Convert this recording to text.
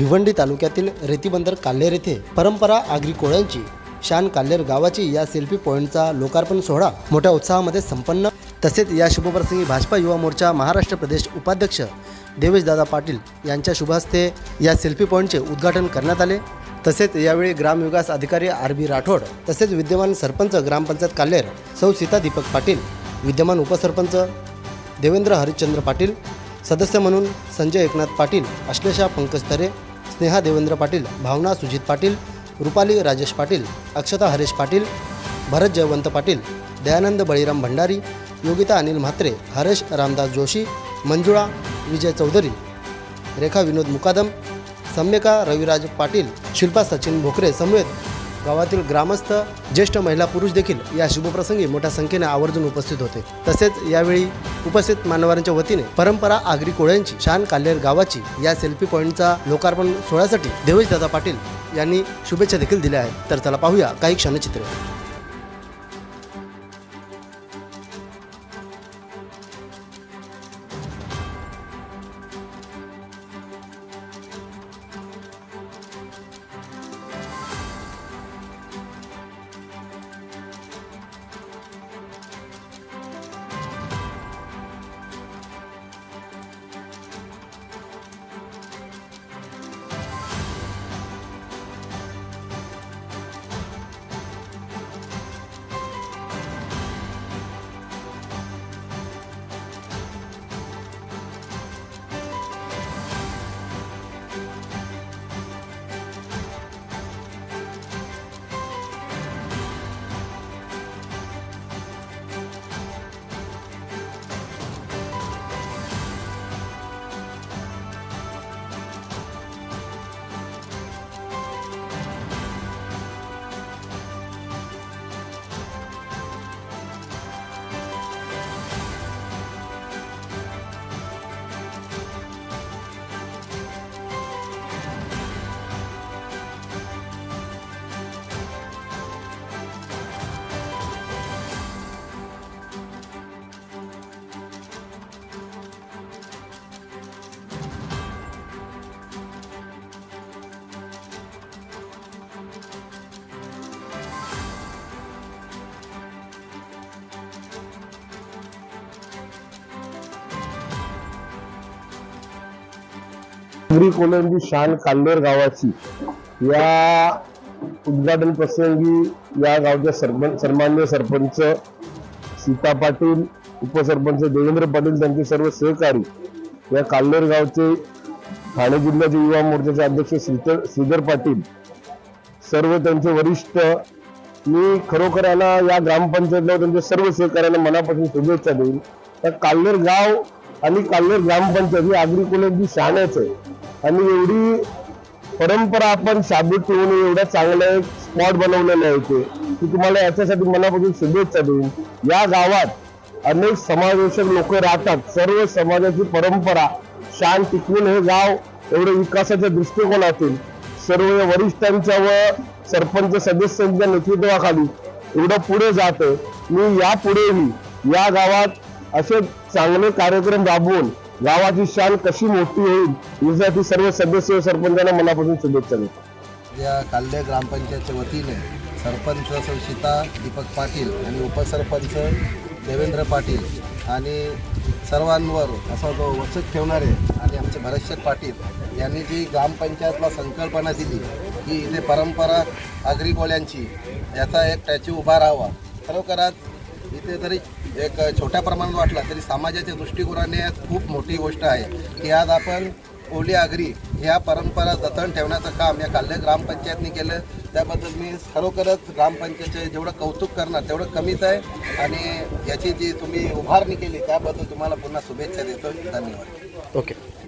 भिवंडी तालुक्यातील रेतीबंदर काल्हेर येथे परंपरा आगरी कोळ्यांची शान काल्हेर गावाची या सेल्फी पॉईंटचा लोकार्पण सोहळा मोठ्या उत्साहामध्ये संपन्न। तसेच या शुभप्रसंगी भाजपा युवा मोर्चा महाराष्ट्र प्रदेश उपाध्यक्ष देवेशदादा पाटील यांच्या शुभ हस्ते या सेल्फी पॉईंटचे उद्घाटन करण्यात आले। तसेच यावेळी ग्रामविकास अधिकारी आर.बी. राठोड तसेच विद्यमान सरपंच ग्रामपंचायत काल्हेर सौ सीता दीपक पाटील, विद्यमान उपसरपंच देवेंद्र हरिश्चंद्र पाटील, सदस्य म्हणून संजय एकनाथ पाटील, अश्लेषा पंकज तरे, स्नेहा देवेंद्र पाटील, भावना सुजित पाटील, रुपाली राजेश पाटील, अक्षता हरेश पाटील, भरत जयवंत पाटील, दयानंद बळीराम भंडारी, योगिता अनिल म्हात्रे, हरेश रामदास जोशी, मंजुळा विजय चौधरी, रेखा विनोद मुकादम, सम्यका रविराज पाटील, शिल्पा सचिन भोकरे समेत गावातील ग्रामस्थ ज्येष्ठ महिला पुरुष देखील या शुभप्रसंगी मोठ्या संख्येने आवर्जून उपस्थित होते। तसेच यावेळी उपस्थित मान्यवरांच्या वतीने परंपरा आगरी कोळ्यांची शान काल्हेर गावाची या सेल्फी पॉईंटचा लोकार्पण सोहळ्यासाठी देवेशदादा पाटील यांनी शुभेच्छा देखील दिल्या आहेत। तर चला पाहूया काही क्षणचित्रे। आगरी कोळ्यांची शान काल्हेर गावाची या उद्घाटन प्रसंगी या गावच्या सन्माननीय सरपंच सीता पाटील, उपसरपंच देवेंद्र पाटील, त्यांचे सर्व सहकारी, या काल्हेर गावचे ठाणे जिल्ह्याचे युवा मोर्चाचे अध्यक्ष श्रीधर पाटील, सर्व त्यांचे वरिष्ठ, मी खरोखर या ग्रामपंचायतला त्यांच्या सर्व सहकार्यांना मनापासून शुभेच्छा देईन। तर काल्हेर गाव आणि काल्हेर ग्रामपंचायत ही आगरी कोळ्यांची शानच आहे आणि एवढी परंपरा आपण शाबूत ठेवून एवढा चांगला एक स्पॉट बनवलेला आहे की तुम्हाला याच्यासाठी मनापासून शुभेच्छा देईन। या गावात अनेक समावेशक लोक राहतात, सर्व समाजाची परंपरा शान टिकवून हे गाव एवढं विकासाच्या दृष्टिकोनातून सर्व वरिष्ठांच्या व सरपंच सदस्यांच्या नेतृत्वाखाली एवढं पुढे जातं। मी यापुढेही या गावात असे चांगले कार्यक्रम राबवून गावाची शान कशी मोठी होईल यासाठी सर्व सदस्य सरपंचांना मनापासून शुभेच्छा देतो। या काल्हेर ग्रामपंचायतच्या वतीने सरपंच सौ सीता दीपक पाटील आणि उपसरपंच देवेंद्र पाटील आणि सर्वांवर असा जो वचक ठेवणारे आणि आमचे भरतशेठ पाटील यांनी जी ग्रामपंचायतला संकल्पना दिली की इथे परंपरा आगरी कोळ्यांची याचा एक स्टॅच्यू उभा राहावा, खरोखरच इथे तरी एक छोट्या प्रमाणात वाटला तरी समाजाच्या दृष्टिकोनाने खूप मोठी गोष्ट आहे की आज आपण कोळी आगरी ह्या परंपरा जतन ठेवण्याचं काम या काल्हेर ग्रामपंचायतने केलं। त्याबद्दल मी खरोखरच ग्रामपंचायतचे जेवढं कौतुक करणार तेवढं कमीच आहे आणि याची जी तुम्ही उभारणी केली त्याबद्दल तुम्हाला पुन्हा शुभेच्छा देतो। धन्यवाद। ओके।